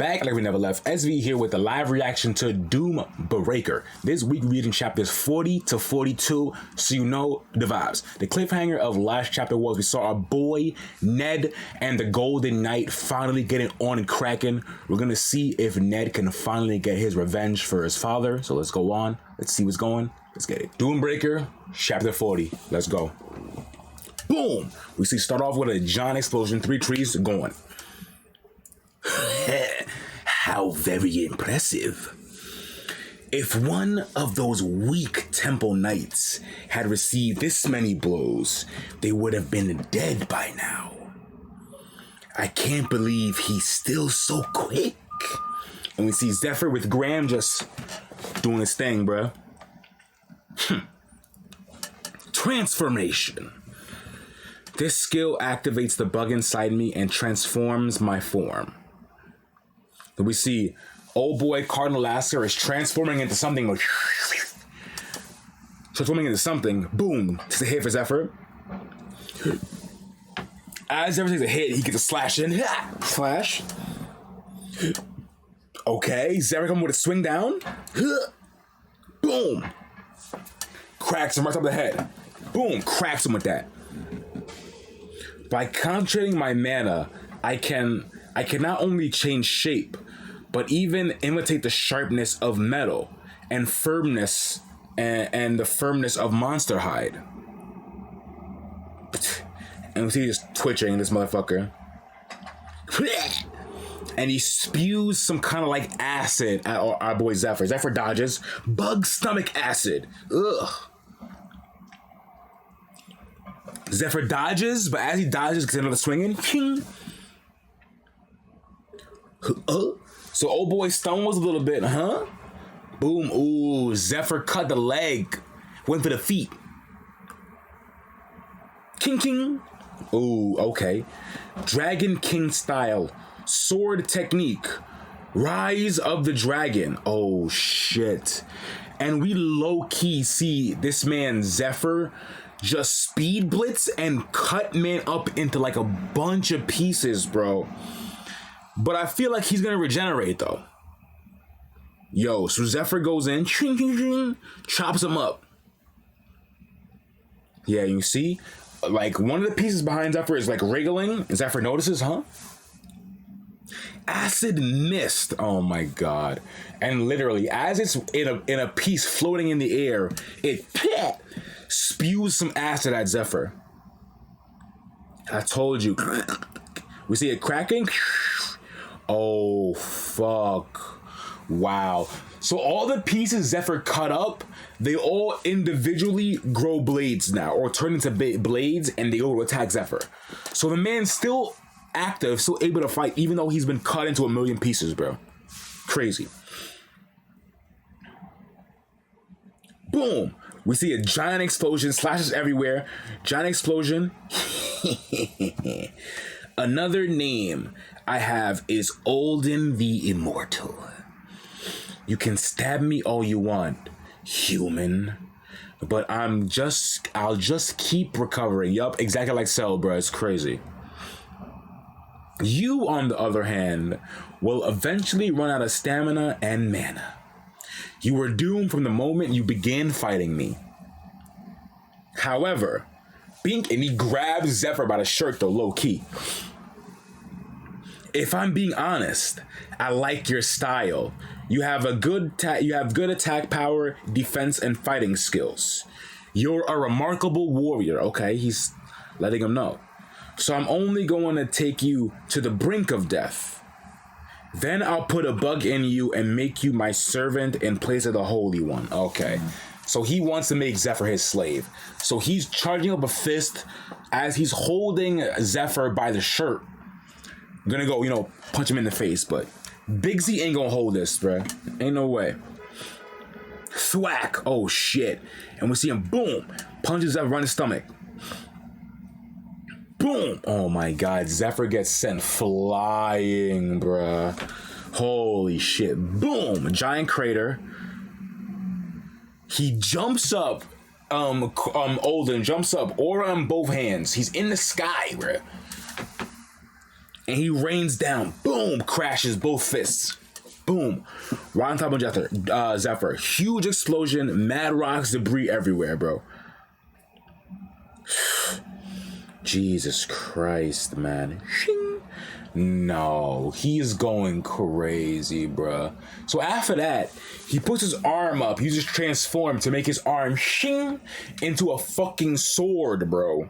Back like we never left. SV here with the live reaction to Doom Breaker. This week reading chapters 40 to 42, so you know the vibes. The cliffhanger of last chapter was we saw our boy Ned and the Golden Knight finally getting on and cracking. We're gonna see if Ned can finally get his revenge for his father. So let's go on. Let's see what's going. Let's get it. Doom Breaker, chapter 40. Let's go. Boom! We see start off with a giant explosion, 3 trees going. How very impressive. If one of those weak temple knights had received this many blows, they would have been dead by now. I can't believe he's still so quick. And we see Zephyr with Graham just doing his thing, bruh. Transformation. This skill activates the bug inside me and transforms my form. Then we see old boy Cardinal Lasker is transforming into something. Boom. Takes a hit for Zephyr. As Zephyr takes a hit, he gets a slash in. Slash. Okay, Zephyr comes with a swing down. Boom. Cracks him right top of the head. Boom. Cracks him with that. By concentrating my mana, I can not only change shape, but even imitate the sharpness of metal and firmness and the firmness of monster hide. And we see he's twitching, this motherfucker. And he spews some kind of like acid at our boy Zephyr. Zephyr dodges. Bug stomach acid. Ugh. Zephyr dodges, but as he dodges, gets another swing in. So old boy stumbles a little bit, huh? Boom. Ooh, Zephyr cut the leg. Went for the feet. King. Ooh, okay. Dragon King style. Sword technique. Rise of the Dragon. Oh, shit. And we low-key see this man, Zephyr, just speed blitz and cut man up into like a bunch of pieces, bro. But I feel like he's gonna regenerate though. Yo, so Zephyr goes in, chops him up. Yeah, you see? Like one of the pieces behind Zephyr is like wriggling, and Zephyr notices, huh? Acid mist. Oh my god. And literally, as it's in a piece floating in the air, it spews some acid at Zephyr. I told you. We see it cracking. Oh, fuck. Wow. So all the pieces Zephyr cut up, they all individually grow blades now, or turn into blades, and they go to attack Zephyr. So the man's still active, still able to fight, even though he's been cut into a million pieces, bro. Crazy. Boom. We see a giant explosion, slashes everywhere. Giant explosion. Another name I have is Olden the Immortal. You can stab me all you want, human. But I'll just keep recovering. Yup, exactly like Cell, bro. It's crazy. You, on the other hand, will eventually run out of stamina and mana. You were doomed from the moment you began fighting me. However, Bink, and he grabs Zephyr by the shirt though, low key. If I'm being honest, I like your style. You have good attack power, defense, and fighting skills. You're a remarkable warrior. Okay, he's letting him know. So I'm only going to take you to the brink of death. Then I'll put a bug in you and make you my servant in place of the Holy One. Okay. So he wants to make Zephyr his slave. So he's charging up a fist as he's holding Zephyr by the shirt. I'm gonna go, punch him in the face, but Big Z ain't gonna hold this, bruh. Ain't no way. Thwack. Oh, shit. And we see him, boom, punches Zephyr on his stomach. Boom! Oh my god, Zephyr gets sent flying, bruh. Holy shit. Boom! Giant crater. He jumps up. Olden jumps up, aura on both hands. He's in the sky, bruh. And he rains down. Boom! Crashes both fists. Boom. Right on top of Zephyr. Huge explosion. Mad rocks, debris everywhere, bro. Jesus Christ, man. Shing. No, he's going crazy, bruh. So after that, he puts his arm up, uses transform to make his arm shing into a fucking sword, bro.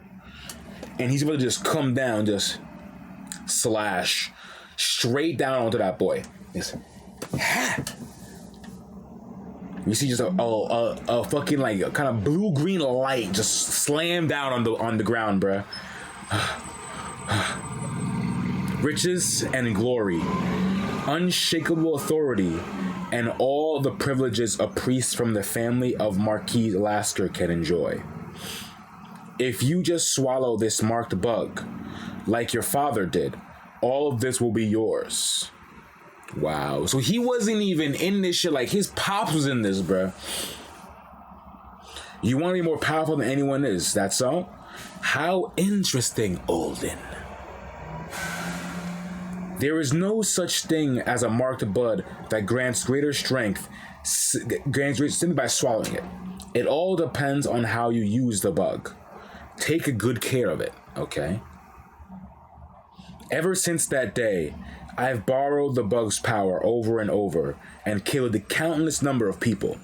And he's about to just come down, just slash straight down onto that boy. Just, ha! You see just a fucking like kind of blue-green light just slam down on the ground, bruh. Riches and glory, unshakable authority, and all the privileges a priest from the family of Marquis Lasker can enjoy. If you just swallow this marked bug, like your father did, all of this will be yours. Wow. So he wasn't even in this shit. Like, his pops was in this, bruh. You want to be more powerful than anyone is, that's so? How interesting, Olden. There is no such thing as a marked bud that grants greater strength simply by swallowing it. It all depends on how you use the bug. Take a good care of it, okay? Ever since that day, I've borrowed the bug's power over and over and killed a countless number of people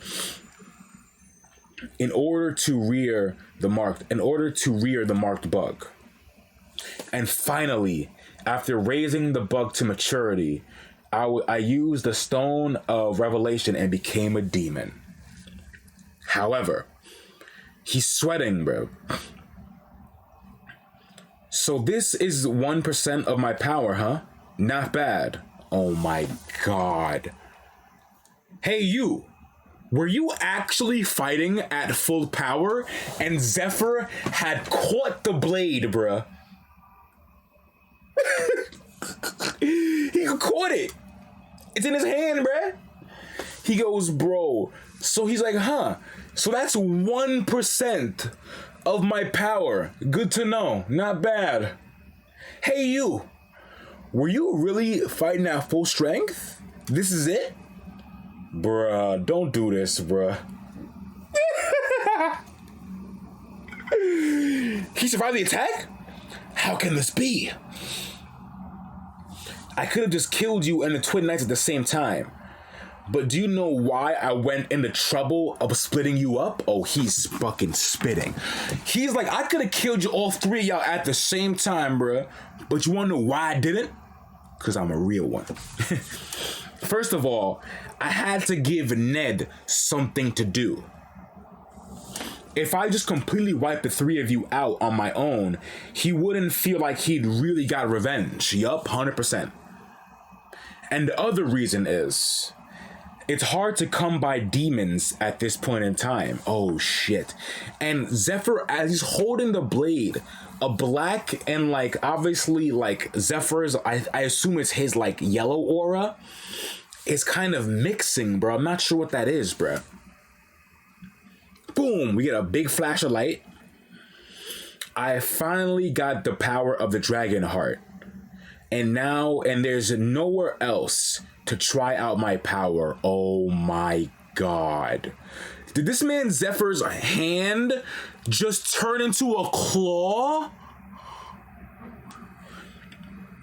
in order to rear the marked bug. And finally, after raising the bug to maturity, I used the stone of revelation and became a demon. However, he's sweating, bro. So this is 1% of my power, huh? Not bad. Oh my god. Hey, you. Were you actually fighting at full power? And Zephyr had caught the blade, bruh. He caught it. It's in his hand, bruh. He goes, bro. So he's like, huh. So that's 1% of my power. Good to know. Not bad. Hey, you. Were you really fighting at full strength? This is it? Bruh, don't do this, bruh. He survived the attack? How can this be? I could have just killed you and the Twin Knights at the same time. But do you know why I went into trouble of splitting you up? Oh, he's fucking spitting. He's like, I could have killed you all three of y'all at the same time, bruh. But you wanna know why I didn't? Because I'm a real one. First of all, I had to give Ned something to do. If I just completely wiped the three of you out on my own, he wouldn't feel like he'd really got revenge. Yup, 100%. And the other reason is, it's hard to come by demons at this point in time. Oh shit. And Zephyr, as he's holding the blade, a black and like obviously like Zephyr's, I assume it's his like yellow aura, is kind of mixing, bro. I'm not sure what that is, bro. Boom, we get a big flash of light. I finally got the power of the dragon heart. And there's nowhere else to try out my power. Oh my god. Did this man Zephyr's hand just turn into a claw?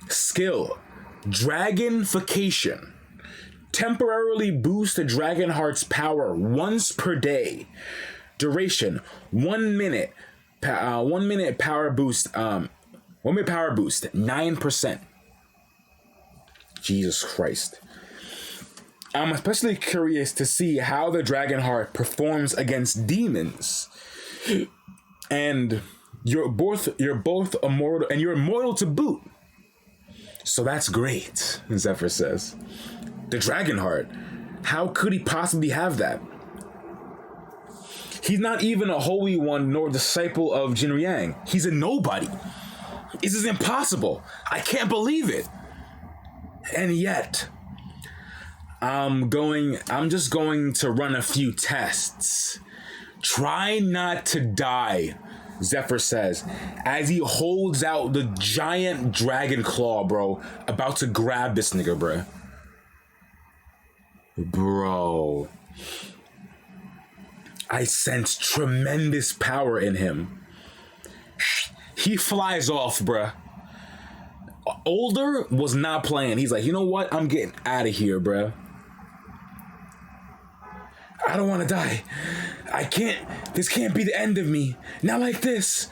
Skill, Dragonification. Temporarily boost the dragon heart's power once per day. Duration, 1 minute. 1 minute power boost. 1 minute power boost, 9%. Jesus Christ. I'm especially curious to see how the dragon heart performs against demons. And you're both immortal, and you're immortal to boot. So that's great, Zephyr says. The dragon heart. How could he possibly have that? He's not even a holy one nor disciple of Jinriang. He's a nobody. This is impossible. I can't believe it. And yet, I'm just going to run a few tests. Try not to die, Zephyr says, as he holds out the giant dragon claw, bro, about to grab this nigga, bro. Bro. I sense tremendous power in him. He flies off, bruh. Older was not playing. He's like, you know what? I'm getting out of here, bruh. I don't want to die. I can't. This can't be the end of me. Not like this.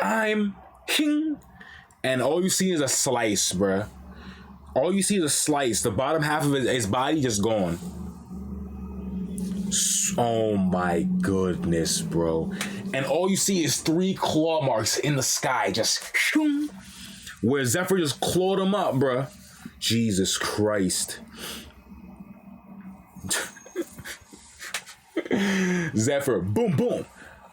I'm king. And all you see is a slice, bruh. All you see is a slice. The bottom half of his body just gone. Oh my goodness, bro. And all you see is 3 claw marks in the sky. Just shoom, where Zephyr just clawed him up, bruh. Jesus Christ. Zephyr, boom, boom.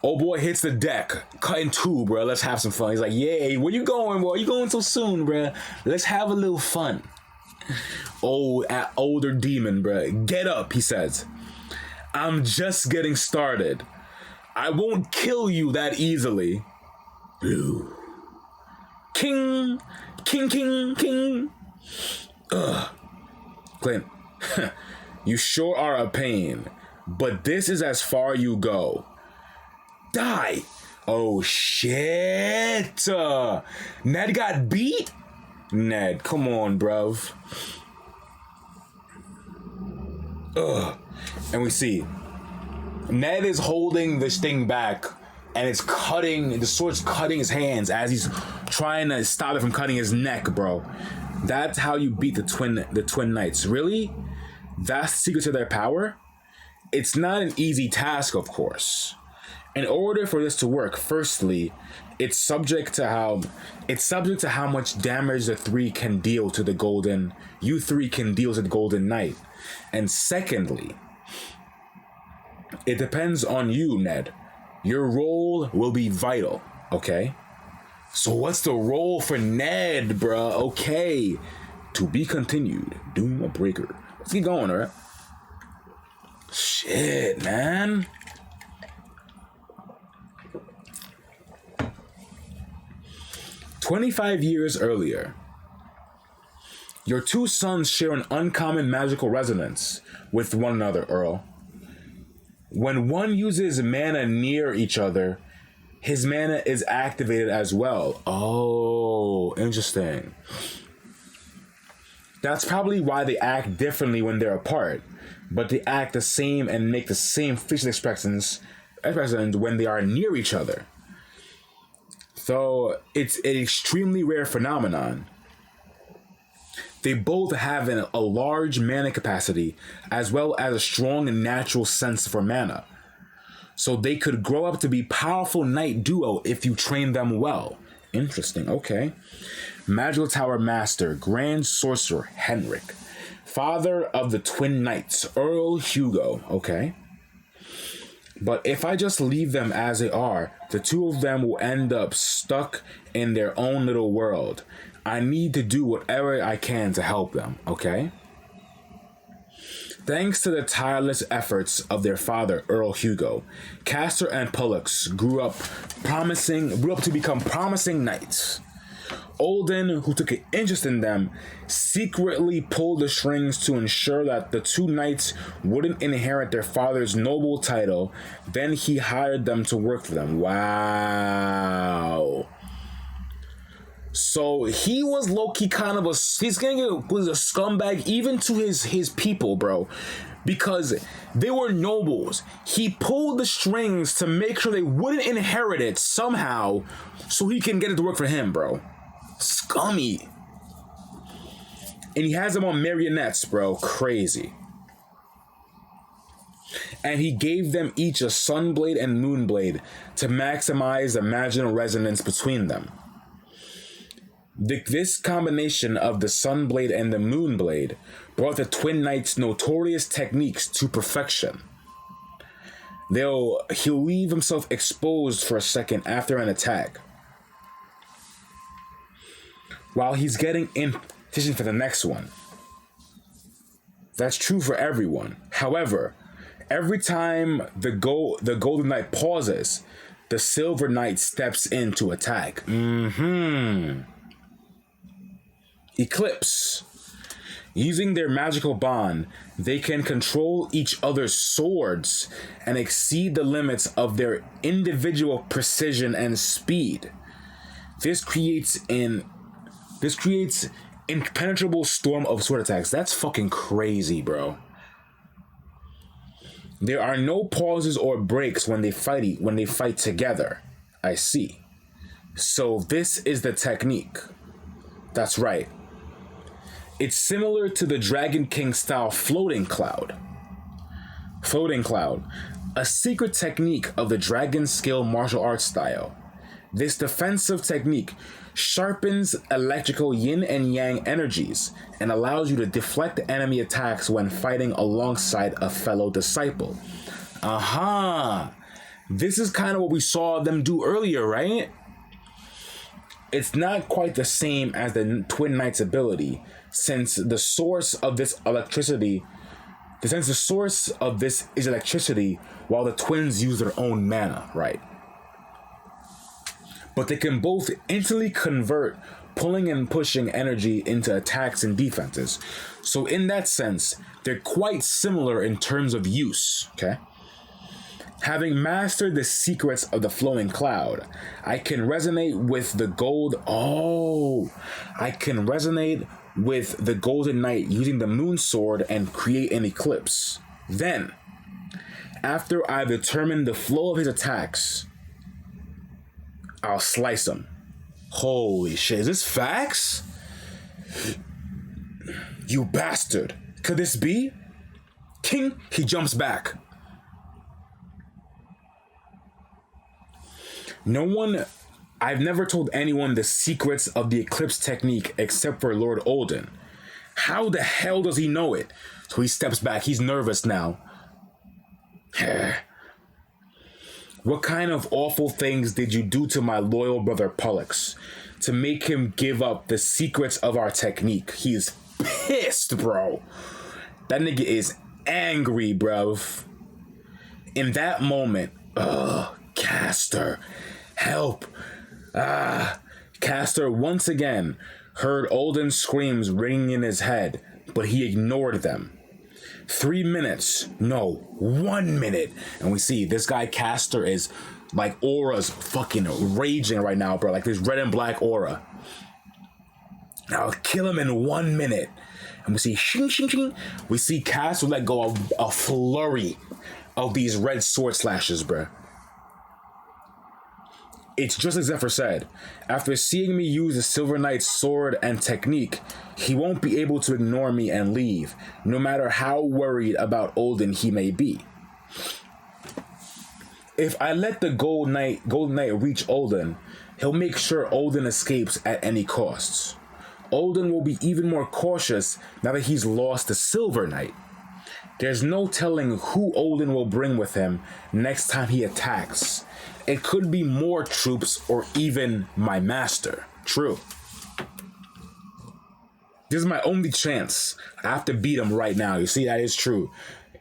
Oh boy hits the deck, cut in 2, bro. Let's have some fun. He's like, yay, where you going, boy? You going so soon, bro? Let's have a little fun. Oh, older demon, bro. Get up, he says. I'm just getting started. I won't kill you that easily. Blue. King. King, king, king. Ugh. Clint, you sure are a pain, but this is as far you go. Die. Oh, shit. Ned got beat? Ned, come on, bruv. Ugh. And we see Ned is holding this thing back, and it's cutting, the sword's cutting his hands as he's trying to stop it from cutting his neck, bro. That's how you beat the twin knights. Really? That's the secret to their power? It's not an easy task, of course. In order for this to work, firstly, it's subject to how much damage the 3 can deal to the golden, you 3 can deal to the golden knight. And secondly, it depends on you, Ned. Your role will be vital, okay? So what's the role for Ned, bruh? Okay. To be continued. Doom Breaker. Let's keep going, alright? Shit, man. "25 years earlier, your 2 sons share an uncommon magical resonance with one another, Earl. When one uses mana near each other, his mana is activated as well." Oh, interesting. That's probably why they act differently when they're apart, but they act the same and make the same facial expressions when they are near each other. So it's an extremely rare phenomenon. They both have a large mana capacity as well as a strong and natural sense for mana. So they could grow up to be powerful knight duo if you train them well. Interesting, okay. Magical Tower Master, Grand Sorcerer, Henrik. Father of the Twin Knights, Earl Hugo, okay. But if I just leave them as they are, the 2 of them will end up stuck in their own little world. I need to do whatever I can to help them, okay? Thanks to the tireless efforts of their father, Earl Hugo, Castor and Pollux grew up to become promising knights. Olden, who took an interest in them, secretly pulled the strings to ensure that the 2 knights wouldn't inherit their father's noble title. Then he hired them to work for them. Wow. So he was low-key kind of was a scumbag even to his people, bro. Because they were nobles. He pulled the strings to make sure they wouldn't inherit it somehow so he can get it to work for him, bro. Scummy. And he has them on marionettes, bro. Crazy. And he gave them each a Sunblade and Moonblade to maximize the magical resonance between them. This combination of the Sunblade and the Moonblade brought the Twin Knights' notorious techniques to perfection. He'll leave himself exposed for a second after an attack, while he's getting in position for the next one. That's true for everyone. However, every time the Golden Knight pauses, the Silver Knight steps in to attack. Eclipse. Using their magical bond, they can control each other's swords and exceed the limits of their individual precision and speed. This creates impenetrable storm of sword attacks. That's fucking crazy, bro. There are no pauses or breaks when they fight together. I see. So this is the technique. That's right. It's similar to the Dragon King style floating cloud. Floating cloud, a secret technique of the dragon skill martial arts style. This defensive technique sharpens electrical yin and yang energies and allows you to deflect enemy attacks when fighting alongside a fellow disciple. Aha! This is kind of what we saw them do earlier, right? It's not quite the same as the Twin Knight's ability, since the source of this is electricity, while the twins use their own mana, right? But they can both instantly convert pulling and pushing energy into attacks and defenses. So in that sense, they're quite similar in terms of use, okay? Having mastered the secrets of the flowing cloud, I can resonate with the Golden Knight using the moon sword and create an eclipse. Then, after I've determined the flow of his attacks, I'll slice him. Holy shit, is this facts? You bastard. Could this be? King, he jumps back. I've never told anyone the secrets of the eclipse technique except for Lord Olden. How the hell does he know it? So he steps back. He's nervous now. What kind of awful things did you do to my loyal brother Pollux to make him give up the secrets of our technique? He's pissed, bro. That nigga is angry, bro. In that moment, Castor, help. Castor once again heard Olden's screams ringing in his head, but he ignored them. 3 minutes, no, 1 minute. And we see this guy Castor is like aura's fucking raging right now, bro. Like this red and black aura. I'll kill him in 1 minute. And we see shing, shing, shing. We see Castor let go of a flurry of these red sword slashes, bro. It's just as Zephyr said. After seeing me use the Silver Knight's sword and technique, he won't be able to ignore me and leave, no matter how worried about Olden he may be. If I let the Golden Knight reach Olden, he'll make sure Olden escapes at any costs. Olden will be even more cautious now that he's lost the Silver Knight. There's no telling who Olden will bring with him next time he attacks. It could be more troops or even my master. True. This is my only chance. I have to beat him right now. You see, that is true.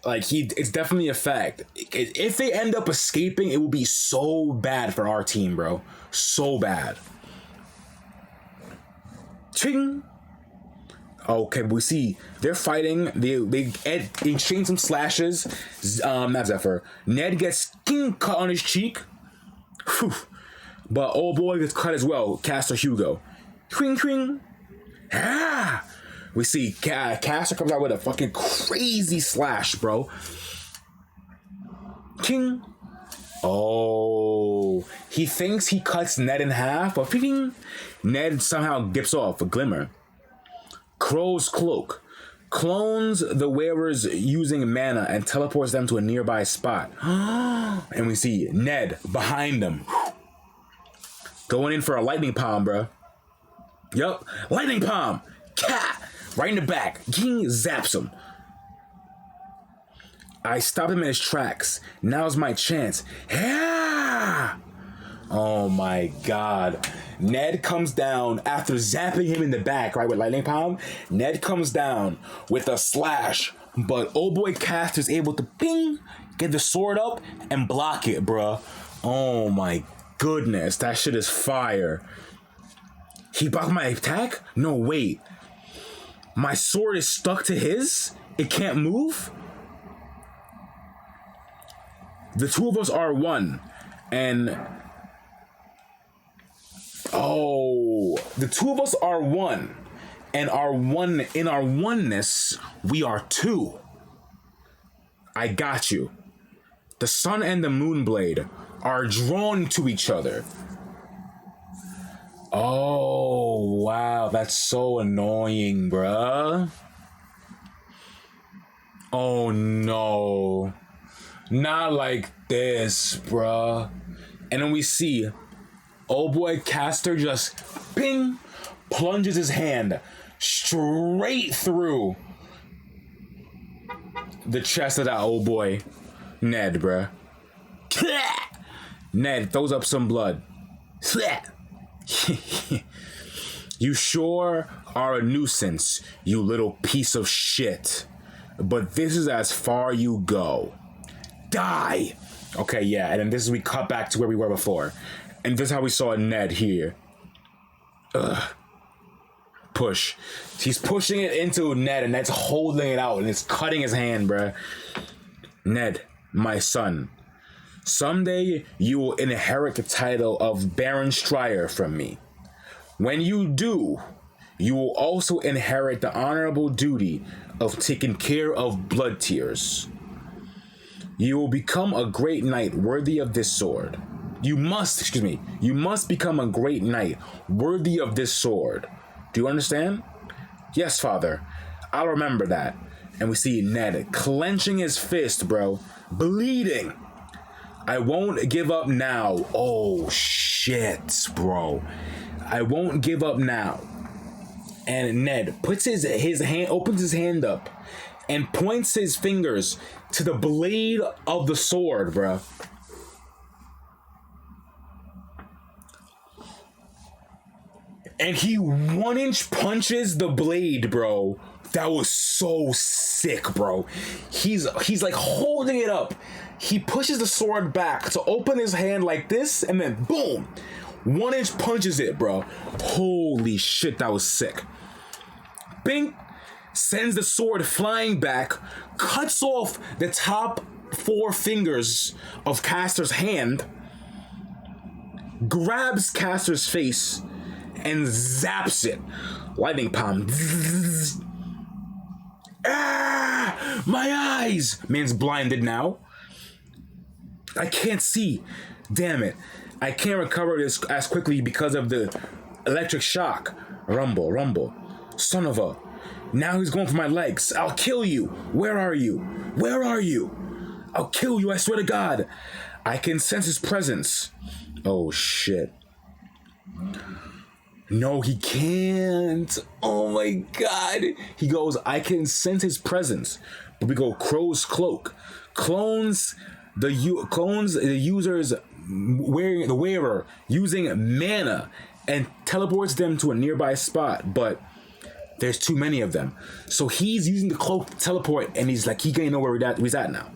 Like, it's definitely a fact. If they end up escaping, it will be so bad for our team, bro. So bad. Ching! Okay, we see they're fighting. They exchange some slashes. Not Zephyr. Ned gets cut on his cheek. Whew. But old boy gets cut as well. Castor Hugo. Twing, twing. Ah! We see Castor comes out with a fucking crazy slash, bro. King. Oh, he thinks he cuts Ned in half, but Ned somehow dips off a glimmer. Crow's cloak clones the wearers using mana and teleports them to a nearby spot. And we see Ned behind them. Going in for a lightning palm, bro. Yup, lightning palm. Cat! Right in the back. King zaps him. I stop him in his tracks. Now's my chance. Yeah! Oh my god. Ned comes down after zapping him in the back, right, with lightning palm. Ned comes down with a slash, but old boy Castor is able to get the sword up and block it, bruh. Oh my goodness, that shit is fire. He blocked my attack? No, wait. My sword is stuck to his? It can't move? The two of us are one. And... oh, the two of us are one. And in our oneness, we are two. I got you. The sun and the moon blade are drawn to each other. Oh, wow. That's so annoying, bruh. Oh, no. Not like this, bruh. And then we see old boy Caster just ping, plunges his hand straight through the chest of that old boy Ned, bruh. Ned throws up some blood. You sure are a nuisance, you little piece of shit. But this is as far you go. Die! Okay, yeah, and then this is we cut back to where we were before. And this is how we saw Ned here. Ugh. Push. He's pushing it into Ned, and Ned's holding it out, and it's cutting his hand, bruh. Ned, my son. Someday you will inherit the title of Baron Stryer from me. When you do, you will also inherit the honorable duty of taking care of blood tears. You will become a great knight worthy of this sword. You must become a great knight worthy of this sword. Do you understand? Yes, father. I'll remember that. And we see Ned clenching his fist, bro. Bleeding. I won't give up now. Oh, shit, bro. I won't give up now. And Ned puts his hand, opens his hand up, and points his fingers to the blade of the sword, bro. And he 1-inch punches the blade, bro. That was so sick, bro. He's like holding it up. He pushes the sword back to open his hand like this, and then boom, 1-inch punches it, bro. Holy shit, that was sick. Bing, sends the sword flying back, cuts off the top 4 fingers of Caster's hand, grabs Caster's face, and zaps it. Lightning palm. Ah! My eyes! Man's blinded now. I can't see. Damn it. I can't recover this as quickly because of the electric shock. Rumble, rumble. Son of a... Now he's going for my legs. I'll kill you. Where are you? Where are you? I'll kill you, I swear to God. I can sense his presence. Oh, shit. No, he can't. Oh my God. He goes, I can sense his presence. But we go Crow's Cloak. Clones the user's wearing the wearer using mana and teleports them to a nearby spot, but there's too many of them. So he's using the cloak to teleport, and he's like, he can't know where he's at now.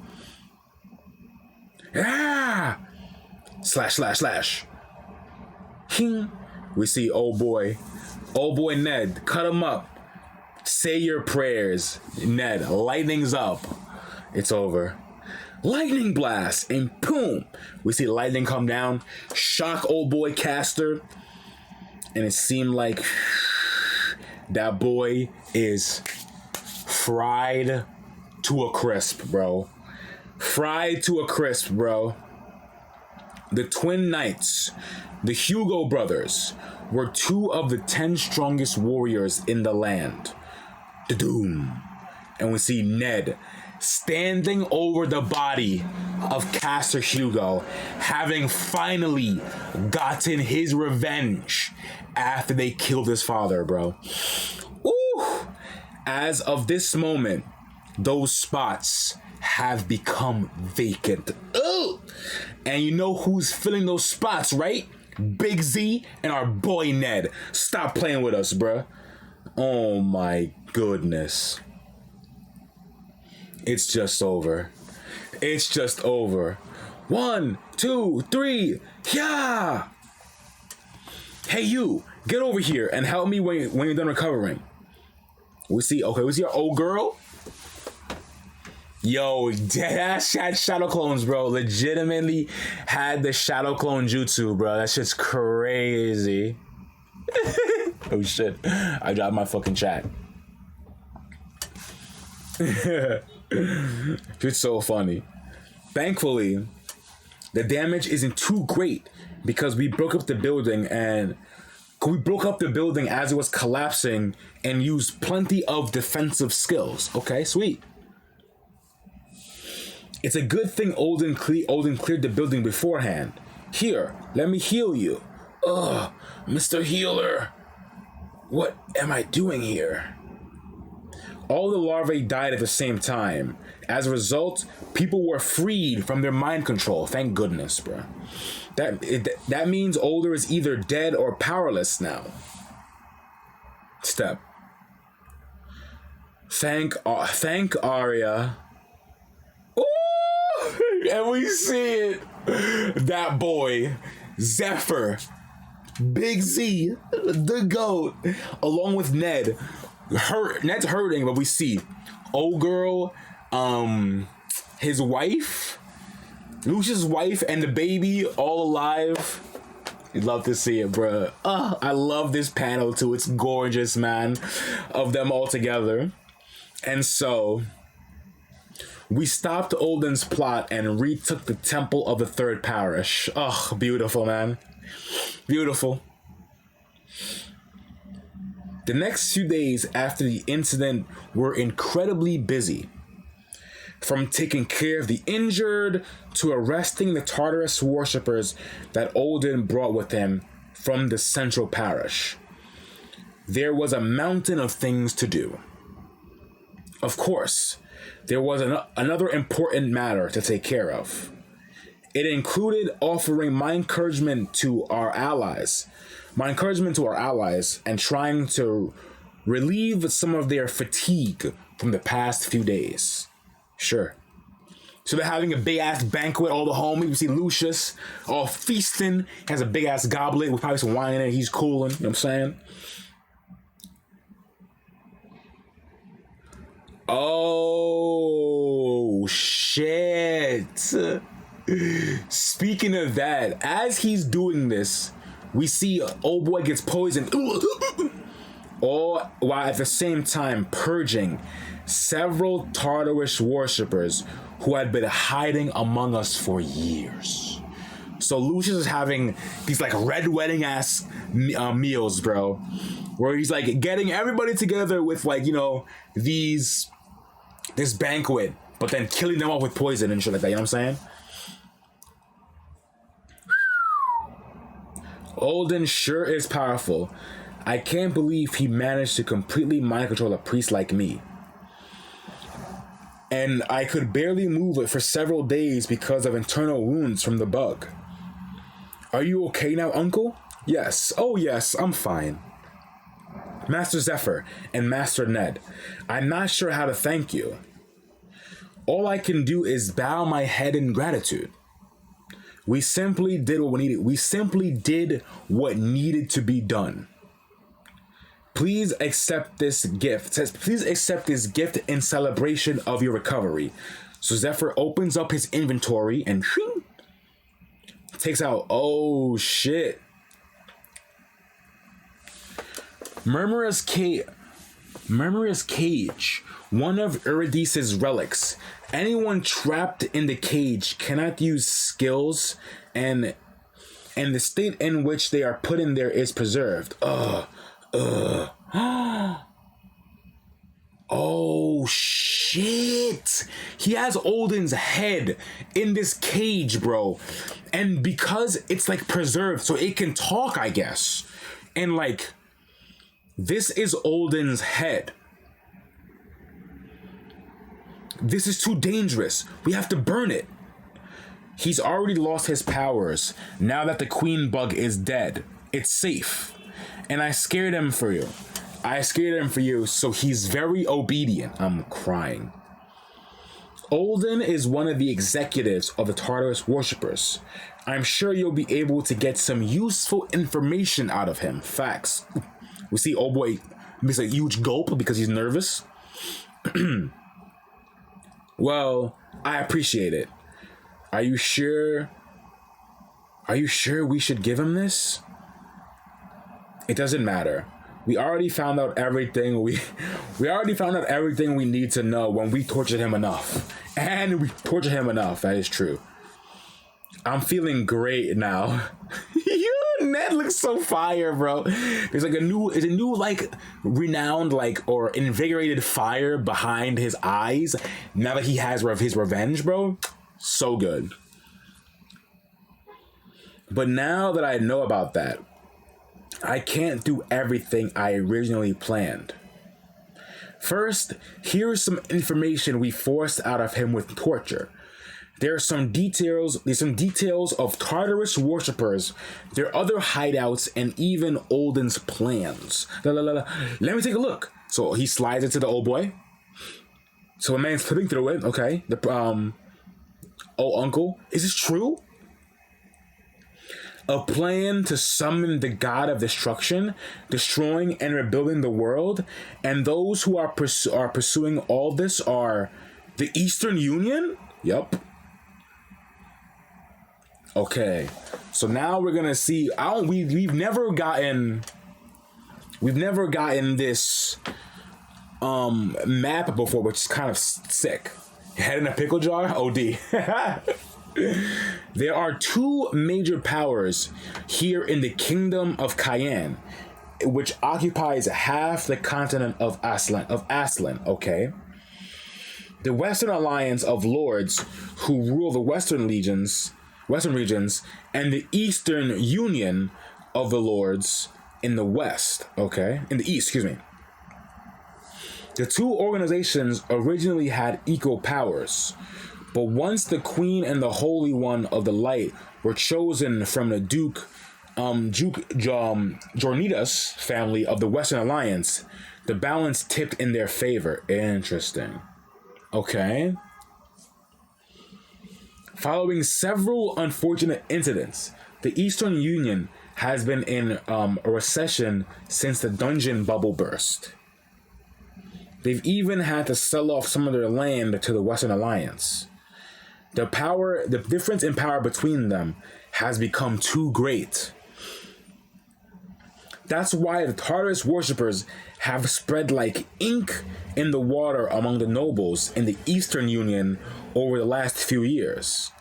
Ah! Slash, slash, slash. Hing. We see old boy Ned, cut him up. Say your prayers, Ned. Lightning's up. It's over. Lightning blast, and boom. We see lightning come down, shock old boy Caster, and it seemed like that boy is fried to a crisp, bro. Fried to a crisp, bro. The twin knights, the Hugo brothers, were 2 of the 10 strongest warriors in the land. Da-doom. And we see Ned standing over the body of Caster Hugo, having finally gotten his revenge after they killed his father, bro. Ooh. As of this moment, those spots have become vacant. Ooh. And you know who's filling those spots, right? Big Z and our boy Ned. Stop playing with us, bruh. Oh my goodness. It's just over. It's just over. 1, 2, 3. Yeah. Hey, you, get over here and help me when you're done recovering. We see our old girl. Yo, that had shadow clones, bro. Legitimately had the shadow clone jutsu, bro. That shit's crazy. Oh shit. I dropped my fucking chat. It's so funny. Thankfully, the damage isn't too great because we broke up the building as it was collapsing and used plenty of defensive skills. Okay, sweet. It's a good thing Olden cleared the building beforehand. Here, let me heal you. Ugh, Mr. Healer. What am I doing here? All the larvae died at the same time. As a result, people were freed from their mind control. Thank goodness, bro. That means Older is either dead or powerless now. Step. Thank Arya. Ooh! And we see it. That boy, Zephyr, Big Z, the GOAT, along with Ned. Ned's hurting, but we see old girl, his wife, Lucius' wife, and the baby all alive. You'd love to see it, bro. I love this panel too. It's gorgeous, man, of them all together. And so we stopped Olden's plot and retook the temple of the third parish. Oh, beautiful, man. Beautiful. The next few days after the incident were incredibly busy. From taking care of the injured to arresting the Tartarus worshippers that Olden brought with him from the central parish. There was a mountain of things to do. Of course, there was another important matter to take care of. It included offering my encouragement to our allies and trying to relieve some of their fatigue from the past few days. Sure. So they're having a big ass banquet, all the homies. We see Lucius all feasting, has a big ass goblet with probably some wine in it. He's cooling, you know what I'm saying? Oh, shit. Speaking of that, as he's doing this, we see old boy gets poisoned, all while at the same time purging several Tartarus worshippers who had been hiding among us for years. So Lucius is having these like red wedding ass meals, bro, where he's like getting everybody together with like, you know, this banquet, but then killing them off with poison and shit like that, you know what I'm saying? Olden sure is powerful. I can't believe he managed to completely mind control a priest like me. And I could barely move it for several days because of internal wounds from the bug. Are you okay now, Uncle? Yes. Oh, yes, I'm fine. Master Zephyr and Master Ned, I'm not sure how to thank you. All I can do is bow my head in gratitude. We simply did what we needed. We simply did what needed to be done. Please accept this gift. Please accept this gift in celebration of your recovery. So Zephyr opens up his inventory and takes out, oh shit. Murmurous Cage, one of Eurydice's relics. Anyone trapped in the cage cannot use skills, and the state in which they are put in there is preserved. Oh shit! He has Olden's head in this cage, bro, and because it's like preserved, so it can talk, I guess, and like this is Olden's head. This is too dangerous. We have to burn it. He's already lost his powers. Now that the queen bug is dead, it's safe. And I scared him for you. So he's very obedient. I'm crying. Olden is one of the executives of the Tartarus worshippers. I'm sure you'll be able to get some useful information out of him. Facts. We see old boy makes a huge gulp because he's nervous. Well, I appreciate it. Are you sure? Are you sure we should give him this? It doesn't matter. We already found out everything we already found out everything we need to know when we tortured him enough. And we tortured him enough, that is true. I'm feeling great now. Ned looks so fire, bro. There's like a new like renowned like or invigorated fire behind his eyes now that he has his revenge, bro. So good. But now that I know about that, I can't do everything I originally planned. First, here's some information we forced out of him with torture. There's some details of Tartarus worshippers, their other hideouts, and even Olden's plans. Let me take a look. So he slides into the old boy. So a man's flipping through it. Okay. Oh, uncle, is this true? A plan to summon the god of destruction, destroying and rebuilding the world, and those who are pursuing all this are the Eastern Union? Yup. Okay, so now we're gonna see. We've never gotten this map before, which is kind of sick. Head in a pickle jar, OD. There are two major powers here in the Kingdom of Cayenne, which occupies half the continent of Aslan, okay? The Western Alliance of Lords, who rule the Western regions, and the Eastern Union of the Lords in the West, okay? In the East, excuse me. The two organizations originally had equal powers, but once the Queen and the Holy One of the Light were chosen from the Duke Jornidas family of the Western Alliance, the balance tipped in their favor. Interesting. Okay. Following several unfortunate incidents, the Eastern Union has been in a recession since the dungeon bubble burst. They've even had to sell off some of their land to the Western Alliance. The difference in power between them has become too great. That's why the Tartarus worshippers have spread like ink in the water among the nobles in the Eastern Union over the last few years.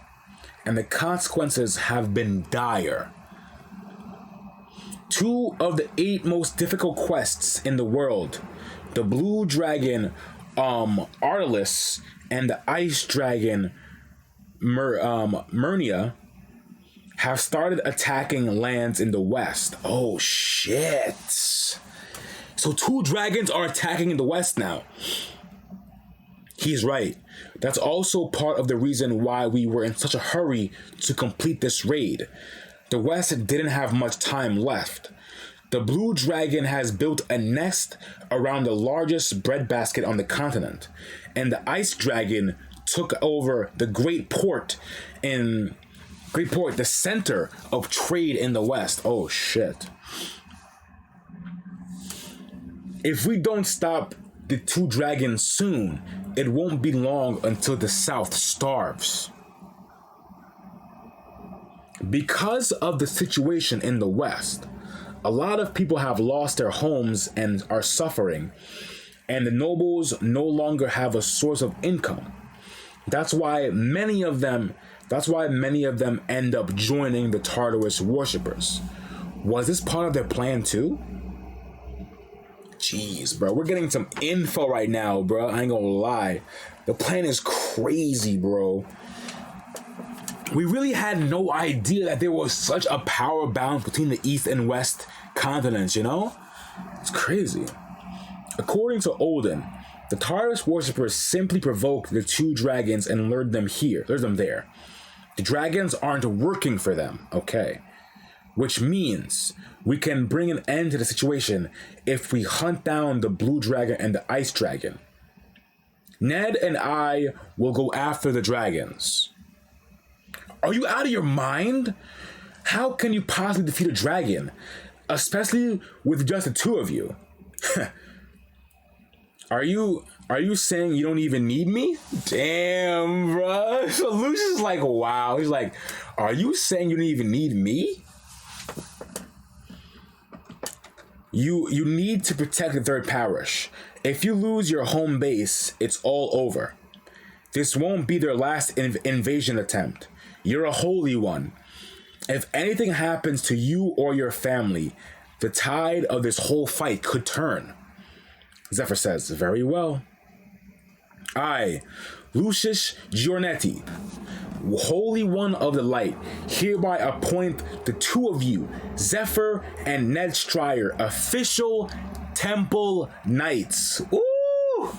And the consequences have been dire. 2 of the 8 most difficult quests in the world, the Blue Dragon Artelis and the Ice Dragon Myrnia, have started attacking lands in the west. Oh shit. So 2 dragons are attacking in the west now. He's right. That's also part of the reason why we were in such a hurry to complete this raid. The west didn't have much time left. The Blue Dragon has built a nest around the largest breadbasket on the continent, and the Ice Dragon took over the Great Port, the center of trade in the West. Oh shit. If we don't stop the 2 dragons soon, it won't be long until the South starves. Because of the situation in the West, a lot of people have lost their homes and are suffering, and the nobles no longer have a source of income. That's why many of them end up joining the Tartarus worshippers. Was this part of their plan too? Jeez, bro. We're getting some info right now, bro. I ain't gonna lie. The plan is crazy, bro. We really had no idea that there was such a power balance between the East and West continents, you know? It's crazy. According to Olden, the Tartarus worshippers simply provoked the 2 dragons and lured them there. The dragons aren't working for them, okay? Which means we can bring an end to the situation if we hunt down the Blue Dragon and the Ice Dragon. Ned and I will go after the dragons. Are you out of your mind? How can you possibly defeat a dragon? Especially with just the two of you. Are you saying you don't even need me? Damn, bro. So Lucius is like, wow. He's like, are you saying you don't even need me? You need to protect the third parish. If you lose your home base, it's all over. This won't be their last invasion attempt. You're a holy one. If anything happens to you or your family, the tide of this whole fight could turn. Zephyr says, very well. I, Lucius Giornetti, Holy One of the Light, hereby appoint the two of you, Zephyr and Ned Stryer, official Temple Knights. Ooh!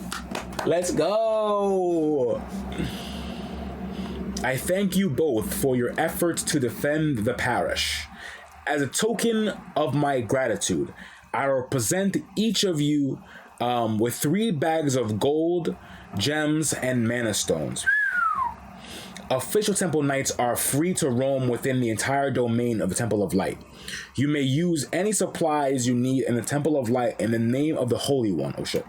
Let's go! I thank you both for your efforts to defend the parish. As a token of my gratitude, I will present each of you with 3 bags of gold, gems, and mana stones. Official Temple Knights are free to roam within the entire domain of the Temple of Light. You may use any supplies you need in the Temple of Light in the name of the Holy One. Oh shit.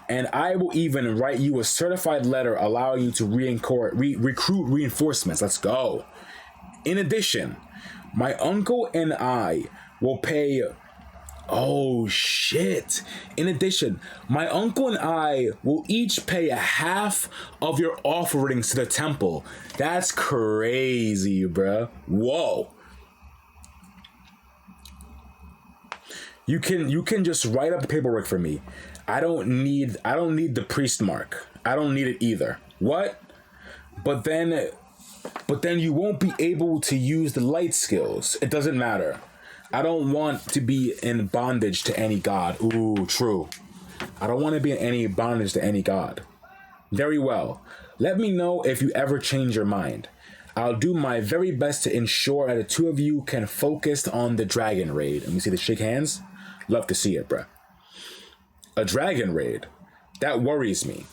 And I will even write you a certified letter allowing you to recruit reinforcements. Let's go. In addition, my uncle and I will pay... Oh, shit. In addition, my uncle and I will each pay a half of your offerings to the temple. That's crazy, bruh. Whoa. You can just write up the paperwork for me. I don't need the priest mark. I don't need it either. What? But then you won't be able to use the light skills. It doesn't matter. I don't want to be in bondage to any god. Ooh, true. I don't want to be in any bondage to any god. Very well. Let me know if you ever change your mind. I'll do my very best to ensure that the two of you can focus on the dragon raid. Let me see the shake hands. Love to see it, bruh. A dragon raid. That worries me.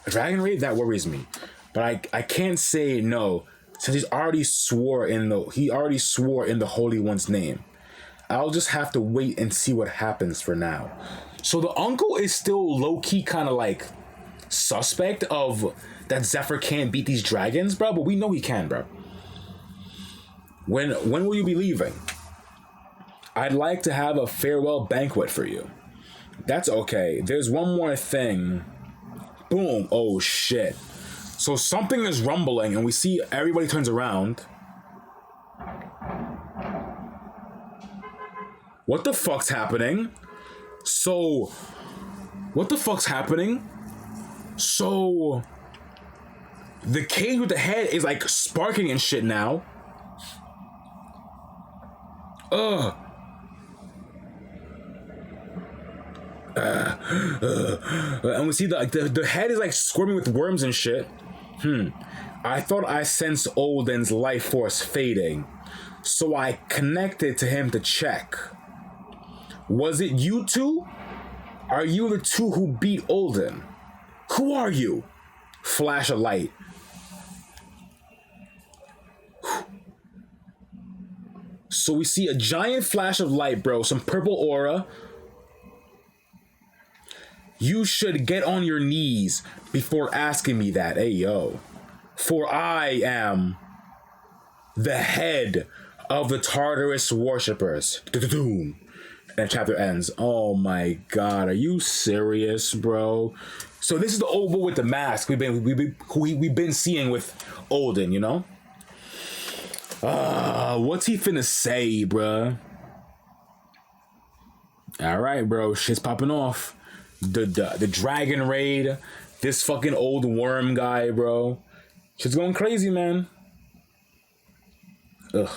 A dragon raid? That worries me. But I can't say no, since he already swore in the Holy One's name. I'll just have to wait and see what happens for now. So the uncle is still low-key kind of like suspect of that Zephyr can't beat these dragons, bro, but we know he can, bro. When will you be leaving? I'd like to have a farewell banquet for you. That's okay. There's one more thing. Boom. Oh, shit. So something is rumbling, and we see everybody turns around. What the fuck's happening? So, what the fuck's happening? So, the cage with the head is like sparking and shit now. And we see the head is like squirming with worms and shit. I thought I sensed Olden's life force fading, so I connected to him to check. Was it you two? Are you the two who beat Olden? Who are you? Flash of light. So we see a giant flash of light, bro. Some purple aura. You should get on your knees before asking me that. Hey, yo. For I am the head of the Tartarus worshippers. And chapter ends. Oh my god, are you serious, bro? So this is the old boy with the mask we've been seeing with Olden, you know? What's he finna say, bruh? All right, bro, shit's popping off. The dragon raid, this fucking old worm guy, bro. Shit's going crazy, man. Ugh.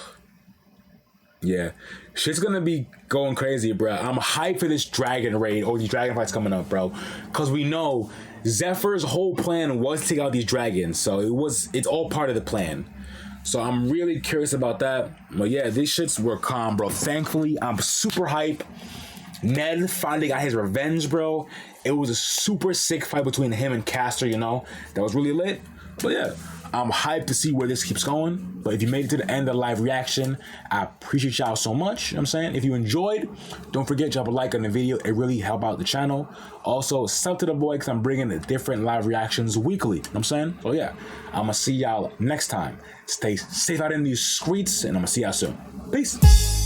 Yeah, shit's gonna be going crazy, bro. I'm hyped for this dragon raid or these dragon fights coming up, bro. Cause we know Zephyr's whole plan was to take out these dragons, so it's all part of the plan. So I'm really curious about that. But yeah, these shits were calm, bro. Thankfully, I'm super hyped. Ned finally got his revenge, bro. It was a super sick fight between him and Castor, you know? That was really lit. But yeah, I'm hyped to see where this keeps going. But if you made it to the end of the live reaction, I appreciate y'all so much. You know what I'm saying? If you enjoyed, don't forget, drop a like on the video. It really help out the channel. Also, sub to the boy because I'm bringing the different live reactions weekly. You know what I'm saying? So yeah, I'm going to see y'all next time. Stay safe out in these streets, and I'm going to see y'all soon. Peace.